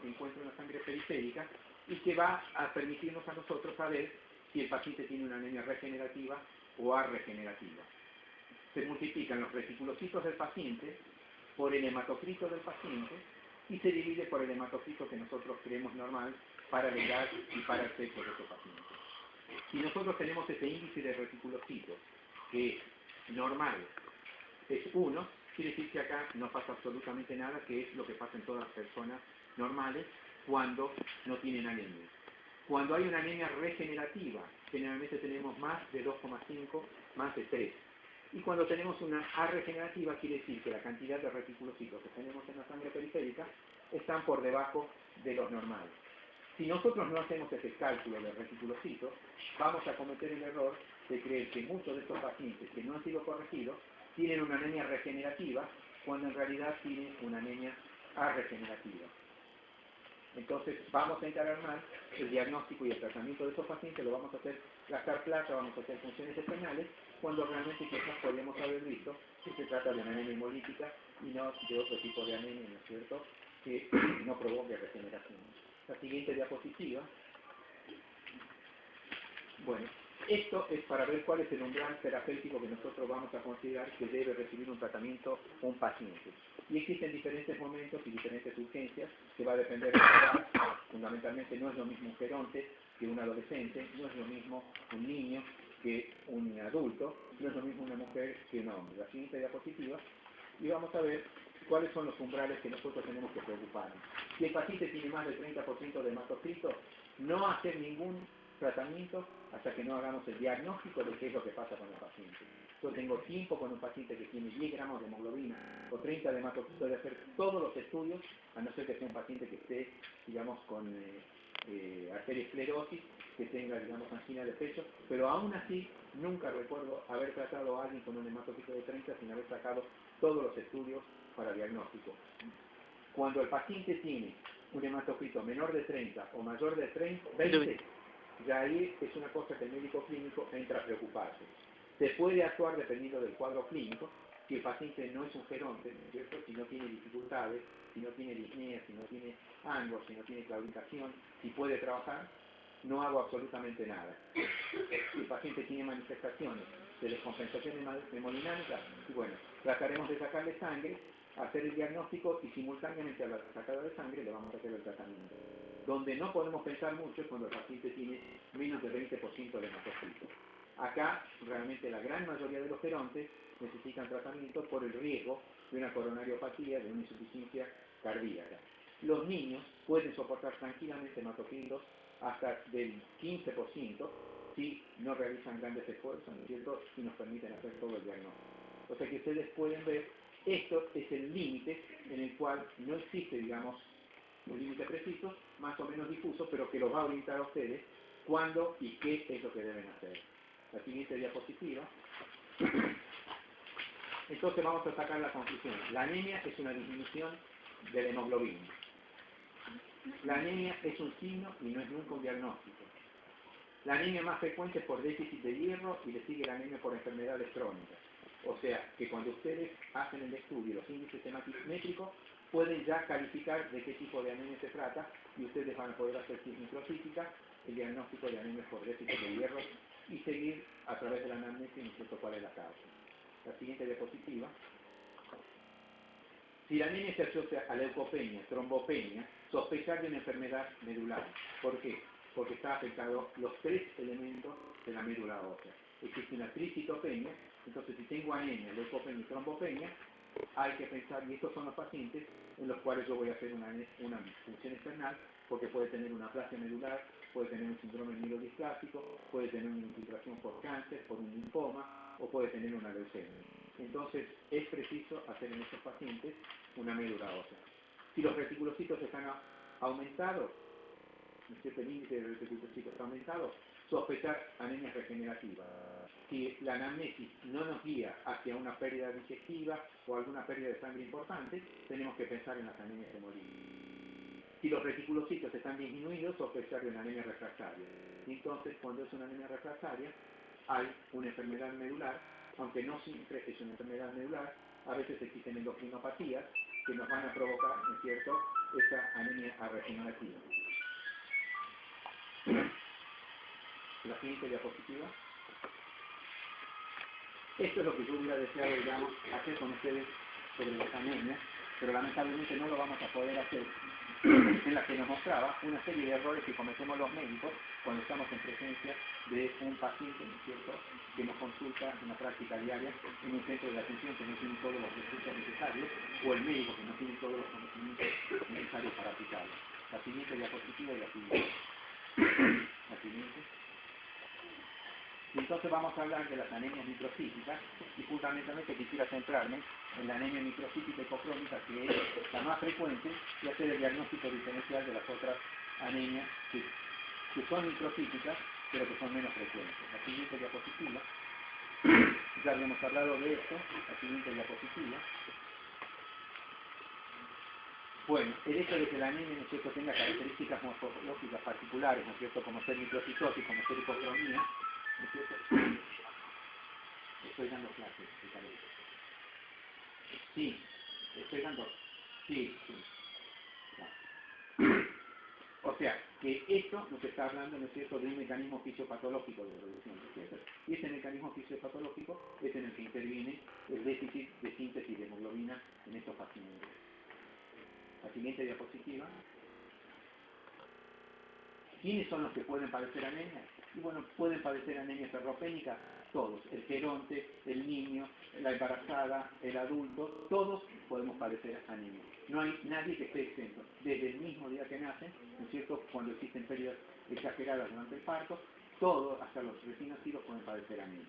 se encuentra en la sangre periférica y que va a permitirnos a nosotros saber si el paciente tiene una anemia regenerativa o arregenerativa. Se multiplican los reticulocitos del paciente por el hematocrito del paciente y se divide por el hematocrito que nosotros creemos normal para la edad y para el sexo de ese paciente. Si nosotros tenemos ese índice de reticulocitos que normal es 1, quiere decir que acá no pasa absolutamente nada, que es lo que pasa en todas las personas normales cuando no tienen anemia. Cuando hay una anemia regenerativa, generalmente tenemos más de 2,5, más de 3. Y cuando tenemos una arregenerativa, quiere decir que la cantidad de reticulocitos que tenemos en la sangre periférica están por debajo de los normales. Si nosotros no hacemos ese cálculo de reticulocitos, vamos a cometer el error de creer que muchos de estos pacientes que no han sido corregidos tienen una anemia regenerativa, cuando en realidad tienen una anemia arregenerativa. Entonces vamos a encarar más el diagnóstico y el tratamiento de estos pacientes, lo vamos a hacer gastar plata, vamos a hacer funciones externales, cuando realmente quizás podríamos haber visto que se trata de una anemia hemolítica y no de otro tipo de anemia, ¿no es cierto?, que no provoque regeneración. La siguiente diapositiva. Bueno, esto es para ver cuál es el umbral terapéutico que nosotros vamos a considerar que debe recibir un tratamiento un paciente. Y existen diferentes momentos y diferentes urgencias que va a depender de la edad. Fundamentalmente no es lo mismo un geronte que un adolescente, no es lo mismo un niño que un adulto, no es lo mismo una mujer que un hombre. La siguiente diapositiva, y vamos a ver cuáles son los umbrales que nosotros tenemos que preocuparnos. Si el paciente tiene más del 30% de hematocrito, no hacer ningún tratamiento hasta que no hagamos el diagnóstico de qué es lo que pasa con el paciente. Yo tengo tiempo con un paciente que tiene 10 gramos de hemoglobina o 30 de hematocrito de hacer todos los estudios, a no ser que sea un paciente que esté, digamos, con arteriosclerosis, que tenga, digamos, angina de pecho, pero aún así nunca recuerdo haber tratado a alguien con un hematocrito de 30 sin haber sacado todos los estudios para diagnóstico. Cuando el paciente tiene un hematocrito menor de 30 o mayor de 20, ya ahí es una cosa que el médico clínico entra a preocuparse. Se puede actuar dependiendo del cuadro clínico, si el paciente no es un geronte, ¿no es cierto?, si no tiene dificultades, si no tiene disnea, si no tiene angos, si no tiene claudicación, si puede trabajar, no hago absolutamente nada. Si el paciente tiene manifestaciones de descompensación hemodinámica, y bueno, trataremos de sacarle sangre, hacer el diagnóstico y simultáneamente a la sacada de sangre le vamos a hacer el tratamiento. Donde no podemos pensar mucho es cuando el paciente tiene menos del 20% de hematocrito. Acá, realmente la gran mayoría de los gerontes necesitan tratamiento por el riesgo de una coronariopatía, de una insuficiencia cardíaca. Los niños pueden soportar tranquilamente hematocritos hasta del 15% si no realizan grandes esfuerzos, ¿no es cierto?, y nos permiten hacer todo el diagnóstico. O sea que ustedes pueden ver, esto es el límite en el cual no existe, digamos, un límite preciso, más o menos difuso, pero que los va a orientar a ustedes cuándo y qué es lo que deben hacer. La siguiente diapositiva. Entonces vamos a sacar la conclusión. La anemia es una disminución de la hemoglobina. La anemia es un signo y no es nunca un diagnóstico. La anemia más frecuente es por déficit de hierro y le sigue la anemia por enfermedades crónicas. O sea, que cuando ustedes hacen el estudio, los índices hematométricos, pueden ya calificar de qué tipo de anemia se trata y ustedes van a poder hacer si es microcítica, el diagnóstico de anemia por déficit de hierro y seguir a través de la anamnesis incluso cuál es la causa. La siguiente diapositiva. Si la anemia se asocia a leucopenia, trombopenia, sospechar de una enfermedad medular. ¿Por qué? Porque está afectado los 3 elementos de la médula ósea. Existe una tricitopenia, entonces si tengo anemia, leucopenia y trombopenia, hay que pensar, y estos son los pacientes en los cuales yo voy a hacer una función external, porque puede tener una aplasia medular, puede tener un síndrome mielodisplásico, puede tener una infiltración por cáncer, por un linfoma, o puede tener una leucemia. Entonces es preciso hacer en estos pacientes una médula ósea. Si los reticulocitos están aumentados, ¿no es cierto?, el índice de reticulocitos está aumentado, sospechar anemia regenerativa. Si la anamnesis no nos guía hacia una pérdida digestiva o alguna pérdida de sangre importante, tenemos que pensar en las anemias hemolíticas. Si los reticulocitos están disminuidos, sospechar de una anemia refractaria. Y entonces, cuando es una anemia refractaria, hay una enfermedad medular, aunque no siempre es una enfermedad medular, a veces existen endocrinopatías que nos van a provocar, ¿no es cierto?, esa anemia regenerativa. La siguiente diapositiva. Esto es lo que yo hubiera deseado, digamos, hacer con ustedes sobre las anemias, pero lamentablemente no lo vamos a poder hacer, en la que nos mostraba una serie de errores que cometemos los médicos cuando estamos en presencia de un paciente, ¿no es cierto?, que nos consulta en la práctica diaria en un centro de atención que no tiene todos los recursos necesarios, o el médico que no tiene todos los conocimientos necesarios para aplicarlo. La siguiente diapositiva y la siguiente. La siguiente. Y entonces vamos a hablar de las anemias microcíticas, y fundamentalmente quisiera centrarme en la anemia microcítica hipocrónica, que es la más frecuente, y hacer el diagnóstico diferencial de las otras anemias que son microcíticas, pero que son menos frecuentes. La siguiente diapositiva. Ya habíamos hablado de esto. La siguiente diapositiva. Bueno, el hecho de que la anemia, ¿no es cierto?, tenga características morfológicas particulares, ¿no es cierto?, como ser microcitosis, como ser hipocromía, ¿no es cierto? Estoy dando clases, sí, estoy dando, sí. Claro. O sea, que esto nos está hablando, ¿no es cierto?, de un mecanismo fisiopatológico de reducción, ¿no es cierto? Y ese mecanismo fisiopatológico es en el que interviene el déficit de síntesis de hemoglobina en estos pacientes. La siguiente diapositiva. ¿Quiénes son los que pueden padecer anemia? Y bueno, pueden padecer anemia ferropénica todos, el geronte, el niño, la embarazada, el adulto, todos podemos padecer anemia. No hay nadie que esté exento. Desde el mismo día que nacen, ¿no es cierto?, cuando existen pérdidas exageradas durante el parto, todos, hasta los recién nacidos, pueden padecer anemia.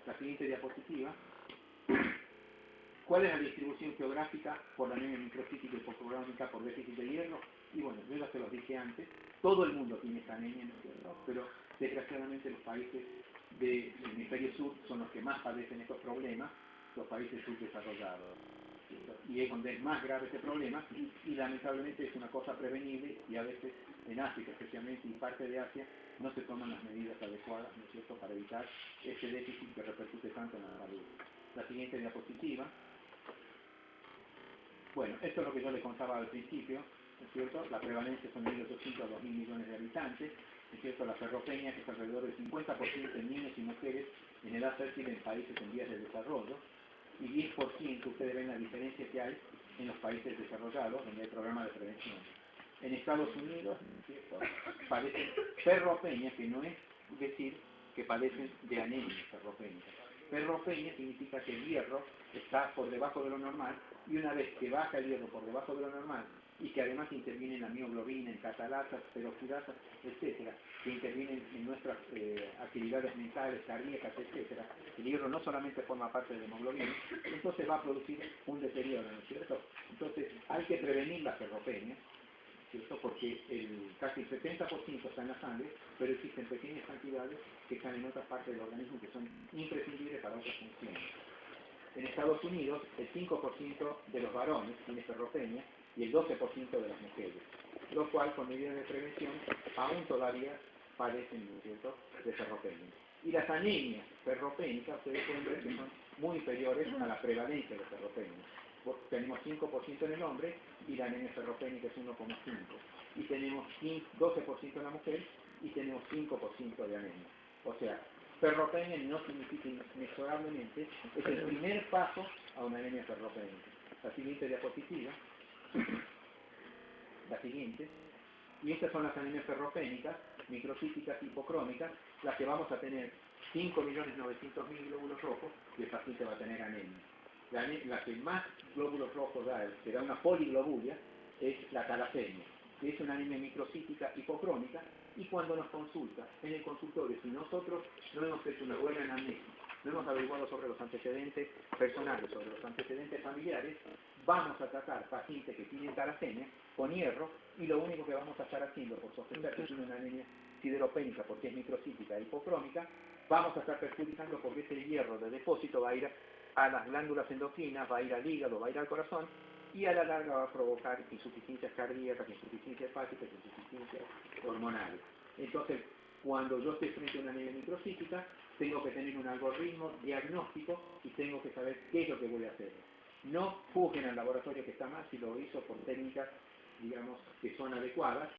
La siguiente diapositiva. ¿Cuál es la distribución geográfica por la anemia microcítica hipocrónica por déficit de hierro? Y bueno, yo ya se los dije antes, todo el mundo tiene esta anemia, ¿no es cierto?, pero desgraciadamente los países del hemisferio sur son los que más padecen estos problemas, los países subdesarrollados. Y es donde es más grave este problema, y lamentablemente es una cosa prevenible, y a veces en África especialmente, y parte de Asia, no se toman las medidas adecuadas, ¿no es cierto?, para evitar este déficit que repercute tanto en la salud. La siguiente diapositiva. Bueno, esto es lo que yo le contaba al principio, ¿no es cierto? La prevalencia son 1.800 a 2.000 millones de habitantes, ¿no es cierto? La ferropenia, que es alrededor del 50% en niños y mujeres en edad fértil en países en vías de desarrollo, y 10% ustedes ven la diferencia que hay en los países desarrollados, donde hay programas de prevención. En Estados Unidos, ¿no es cierto?, padecen ferropenia, que no es decir que padecen de anemia ferropénica. Ferropenia significa que el hierro está por debajo de lo normal, y una vez que baja el hierro por debajo de lo normal, y que además interviene en la mioglobina, en catalasas, peroxidasas, etcétera, que intervienen en nuestras actividades mentales, cardíacas, etcétera, el hierro no solamente forma parte de la hemoglobina, entonces va a producir un deterioro, ¿no es cierto? Entonces hay que prevenir la ferropenia, ¿cierto?, porque casi el 70% está en la sangre, pero existen pequeñas cantidades que están en otras partes del organismo que son imprescindibles para otras funciones. En Estados Unidos, el 5% de los varones tiene ferropenia y el 12% de las mujeres, lo cual, con medidas de prevención, aún todavía padecen, ¿no es cierto?, de ferropenia. Y las anemias ferropénicas, ustedes pueden ver que son muy inferiores a la prevalencia de ferropenia. Tenemos 5% en el hombre y la anemia ferropénica es 1,5%. Y tenemos 12% en la mujer y tenemos 5% de anemia. O sea, ferropenia no significa inexorablemente, es el primer paso a una anemia ferropénica. La siguiente diapositiva. La siguiente. Y estas son las anemias ferropénicas, microcíticas hipocrómicas, las que vamos a tener 5.900.000 glóbulos rojos, y el paciente va a tener anemia. La que más glóbulos rojos da, que da una poliglobulia, es la talasemia, que es una anemia microcítica hipocrónica, y cuando nos consulta en el consultorio, si nosotros no hemos hecho una buena anamnesis, no hemos averiguado sobre los antecedentes personales, sobre los antecedentes familiares, vamos a tratar pacientes que tienen talasemia con hierro, y lo único que vamos a estar haciendo por sospechar que tiene una anemia sideropénica porque es microcítica e hipocrónica, vamos a estar perjudicando porque ese hierro de depósito va a ir a las glándulas endocrinas, va a ir al hígado, va a ir al corazón, y a la larga va a provocar insuficiencias cardíacas, insuficiencias hepáticas, insuficiencias hormonales. Entonces, cuando yo estoy frente a una anemia microcítica, tengo que tener un algoritmo diagnóstico y tengo que saber qué es lo que voy a hacer. No juzguen al laboratorio que está mal si lo hizo por técnicas digamos, que son adecuadas.